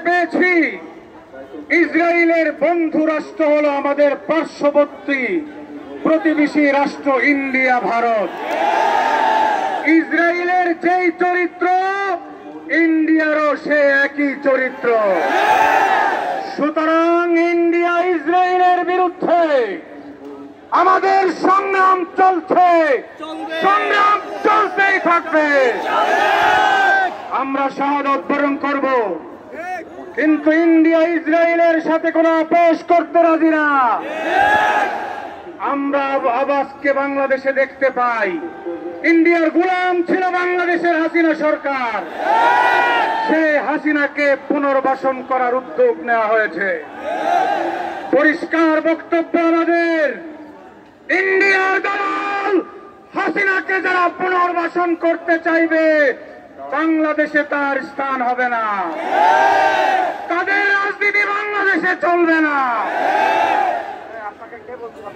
পেয়েছি ইসরায়েলের বন্ধু রাষ্ট্র হলো আমাদের পার্শ্ববর্তী প্রতিবেশী রাষ্ট্র ইন্ডিয়া, ভারত। ইসরায়েলের যেই চরিত্র, ইন্ডিয়ারও সে একই চরিত্র। সুতরাং ইন্ডিয়া ইসরায়েলের বিরুদ্ধে আমাদের সংগ্রাম চলছে, সংগ্রাম চলতেই থাকবে। আমরা শাহাদাত বরণ করব, কিন্তু ইন্ডিয়া ইসরায়েলের সাথে কোনো আপোষ করতে রাজি না। আমরা আবাসকে বাংলাদেশে দেখতে পাই। ইন্ডিয়ার গোলাম ছিল বাংলাদেশের হাসিনা সরকার, সে হাসিনাকে পুনর্বাসন করার উদ্যোগ নেওয়া হয়েছে। পরিষ্কার বক্তব্য আমাদের, ইন্ডিয়ার দালাল হাসিনাকে যারা পুনর্বাসন করতে চাইবে, বাংলাদেশে তার স্থান হবে না। তাদের রাজনীতি বাংলাদেশে চলবে না। আপনাকে কে বলছিল?